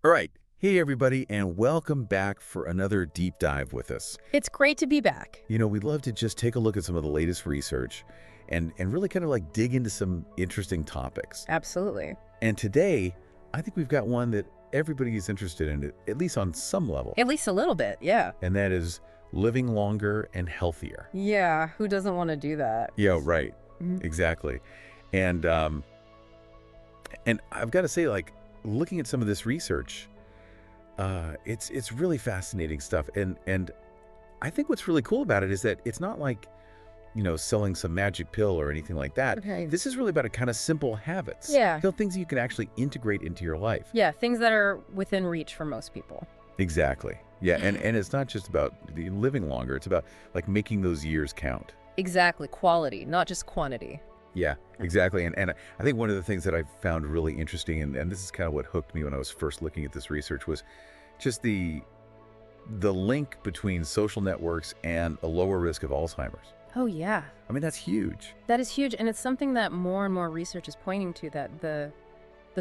All right. Hey, everybody, and welcome back for another deep dive with us. It's great to be back. We'd love to just take a look at some of the latest research and really kind of like dig into some interesting topics. Absolutely. And today, I think we've got one that everybody is interested in, at least on some level, At least a little bit, yeah. and that is living longer and healthier. Yeah, who doesn't want to do that? Yeah, right. Mhm. Exactly. And I've got to say, like, looking at some of this research, it's really fascinating stuff. And I think what's really cool about it is that it's not like, selling some magic pill or anything like that. Okay. This is really about a kind of simple habits. Yeah. Things you can actually integrate into your life. Yeah, things that are within reach for most people. Exactly. Yeah. And it's not just about living longer. It's about like making those years count. Exactly, quality, not just quantity. Yeah, exactly. And I think one of the things that I found really interesting, and this is kind of what hooked me when I was first looking at this research, was just the link between social networks and a lower risk of Alzheimer's. Oh, yeah. I mean, that's huge. That is huge, and it's something that more and more research is pointing to, that the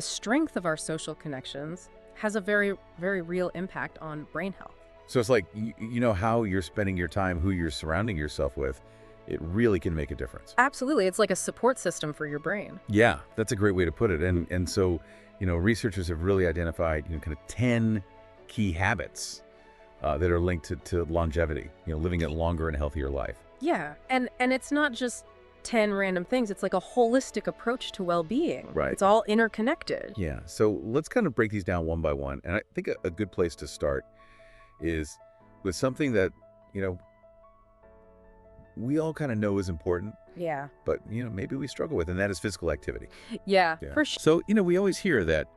strength of our social connections has a very, very real impact on brain health. So it's like, you know how you're spending your time, who you're surrounding yourself with, it really can make a difference. Absolutely, it's like a support system for your brain. Yeah, that's a great way to put it. And so, researchers have really identified, kind of 10 key habits that are linked to longevity, living a longer and healthier life. Yeah, and it's not just 10 random things. It's like a holistic approach to well-being. Right. It's all interconnected. Yeah, so let's kind of break these down one by one. And I think a good place to start is with something that, we all kind of know is important, Yeah. but, maybe we struggle with, and that is physical activity. Yeah, Yeah. for sure. So, we always hear that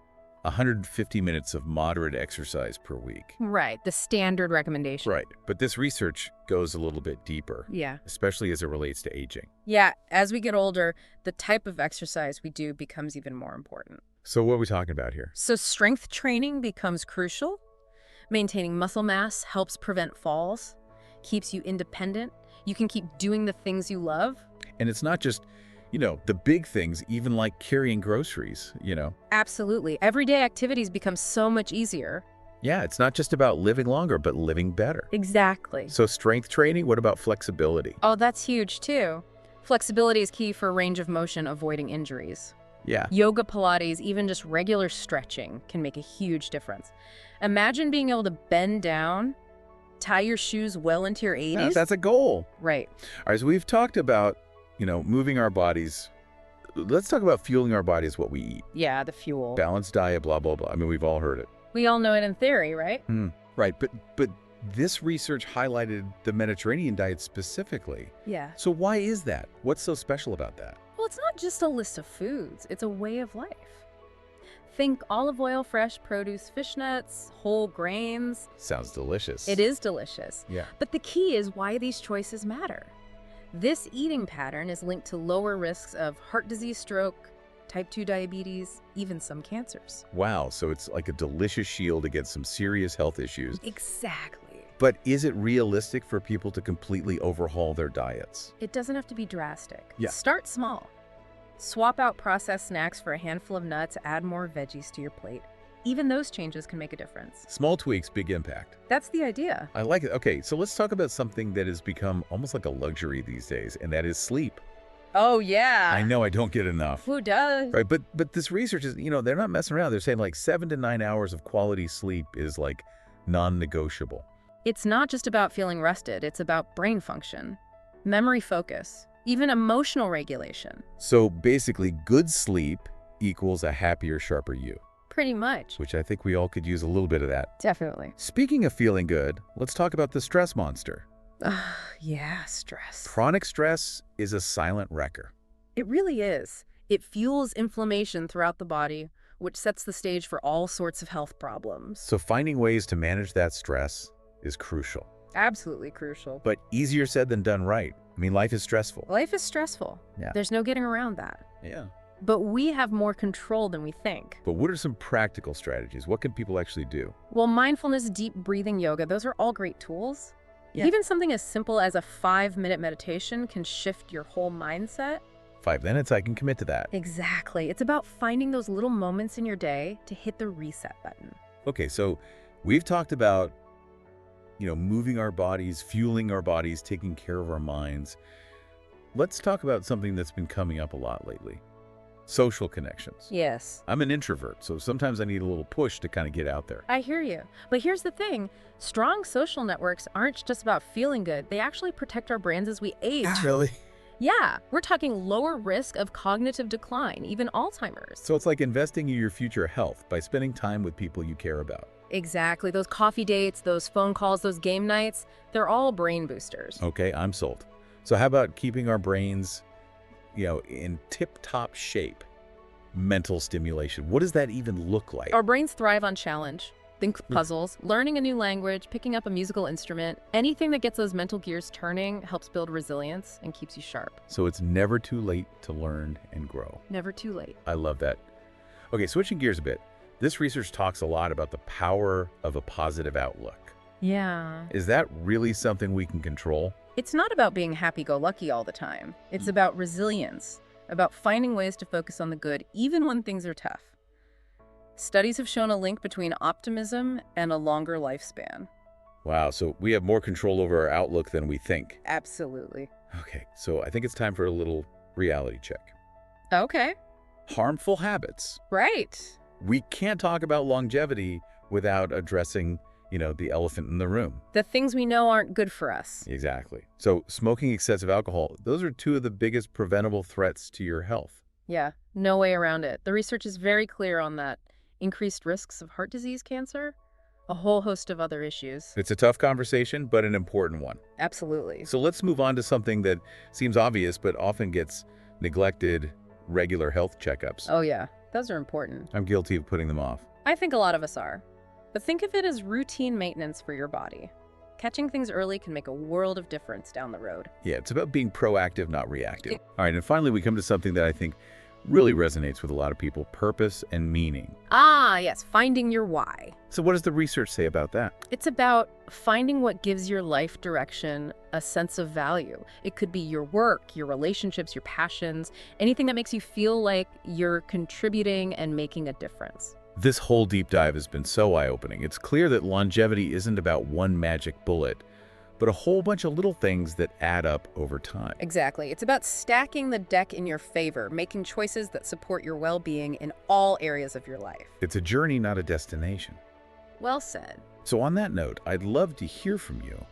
150 minutes of moderate exercise per week. Right, the standard recommendation. Right. But this research goes a little bit deeper, Yeah. especially as it relates to aging. Yeah, as we get older, the type of exercise we do becomes even more important. So what are we talking about here? So strength training becomes crucial. Maintaining muscle mass helps prevent falls, keeps you independent. You can keep doing the things you love. And it's not just, the big things, even like carrying groceries, Absolutely. Everyday activities become so much easier. Yeah, it's not just about living longer, but living better. Exactly. So strength training, what about flexibility? Oh, that's huge too. Flexibility is key for range of motion, avoiding injuries. Yeah. Yoga, Pilates, even just regular stretching can make a huge difference. Imagine being able to bend down, tie your shoes well into your 80s. Yeah, that's a goal. Right. All right, so we've talked about, moving our bodies. Let's talk about fueling our bodies, what we eat. Yeah, the fuel. Balanced diet, blah, blah, blah. I mean, we've all heard it. We all know it in theory, right? Right, but this research highlighted the Mediterranean diet specifically. Yeah. So why is that? What's so special about that? Well, it's not just a list of foods, it's a way of life. Think olive oil, fresh produce, fish nuts, whole grains. Sounds delicious. It is delicious. Yeah. But the key is why these choices matter. This eating pattern is linked to lower risks of heart disease, stroke, type 2 diabetes, even some cancers. Wow, so it's like a delicious shield against some serious health issues. Exactly. But is it realistic for people to completely overhaul their diets? It doesn't have to be drastic. Yeah. Start small. Swap out processed snacks for a handful of nuts, add more veggies to your plate. Even those changes can make a difference. Small tweaks, big impact. That's the idea. I like it. Okay, so let's talk about something that has become almost like a luxury these days, and that is sleep. Oh, yeah. I know I don't get enough. Who does? Right, but this research is, they're not messing around. They're saying like 7 to 9 hours of quality sleep is like non-negotiable. It's not just about feeling rested, it's about brain function, memory focus, even emotional regulation. So basically, good sleep equals a happier, sharper you, Pretty much. which I think we all could use a little bit of that. Definitely. Speaking of feeling good, let's talk about the stress monster. Yeah, stress. Chronic stress is a silent wrecker. It really is. It fuels inflammation throughout the body, which sets the stage for all sorts of health problems. So finding ways to manage that stress is crucial. Absolutely crucial. But easier said than done right. I mean, life is stressful. Life is stressful. Yeah. There's no getting around that. Yeah. But we have more control than we think. But what are some practical strategies? What can people actually do? Well, mindfulness, deep breathing, yoga, those are all great tools. Yeah. Even something as simple as a 5-minute meditation can shift your whole mindset. 5 minutes, I can commit to that. Exactly. It's about finding those little moments in your day to hit the reset button. Okay, so we've talked about, moving our bodies, fueling our bodies, taking care of our minds. Let's talk about something that's been coming up a lot lately. Social connections. Yes. I'm an introvert, so sometimes I need a little push to kind of get out there. I hear you. But here's the thing. Strong social networks aren't just about feeling good. They actually protect our brains as we age. Really? Yeah, we're talking lower risk of cognitive decline, even Alzheimer's. So it's like investing in your future health by spending time with people you care about. Exactly. Those coffee dates, those phone calls, those game nights, they're all brain boosters. Okay, I'm sold. So how about keeping our brains, in tip-top shape? Mental stimulation. What does that even look like? Our brains thrive on challenge. Think puzzles, learning a new language, picking up a musical instrument. Anything that gets those mental gears turning helps build resilience and keeps you sharp. So it's never too late to learn and grow. Never too late. I love that. Okay, switching gears a bit. This research talks a lot about the power of a positive outlook. Yeah. Is that really something we can control? It's not about being happy-go-lucky all the time. It's about resilience, about finding ways to focus on the good even when things are tough. Studies have shown a link between optimism and a longer lifespan. Wow, so we have more control over our outlook than we think. Absolutely. Okay, so I think it's time for a little reality check. Okay. Harmful habits. Right. We can't talk about longevity without addressing, the elephant in the room. The things we know aren't good for us. Exactly. So smoking excessive alcohol, those are two of the biggest preventable threats to your health. Yeah, no way around it. The research is very clear on that. Increased risks of heart disease, cancer, a whole host of other issues. It's a tough conversation, but an important one. Absolutely. So let's move on to something that seems obvious but often gets neglected: regular health checkups. Oh yeah, those are important. I'm guilty of putting them off. I think a lot of us are. But think of it as routine maintenance for your body. Catching things early can make a world of difference down the road. Yeah, it's about being proactive, not reactive. All right, and finally we come to something that I think really resonates with a lot of people: purpose and meaning. Ah, yes, finding your why. So what does the research say about that? It's about finding what gives your life direction a sense of value. It could be your work, your relationships, your passions, anything that makes you feel like you're contributing and making a difference. This whole deep dive has been so eye-opening. It's clear that longevity isn't about one magic bullet, but a whole bunch of little things that add up over time. Exactly. It's about stacking the deck in your favor, making choices that support your well-being in all areas of your life. It's a journey, not a destination. Well said. So on that note, I'd love to hear from you.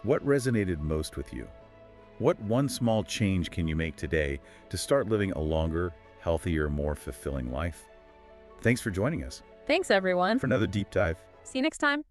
What resonated most with you? What one small change can you make today to start living a longer, healthier, more fulfilling life? Thanks for joining us Thanks, everyone. for another deep dive. See you next time.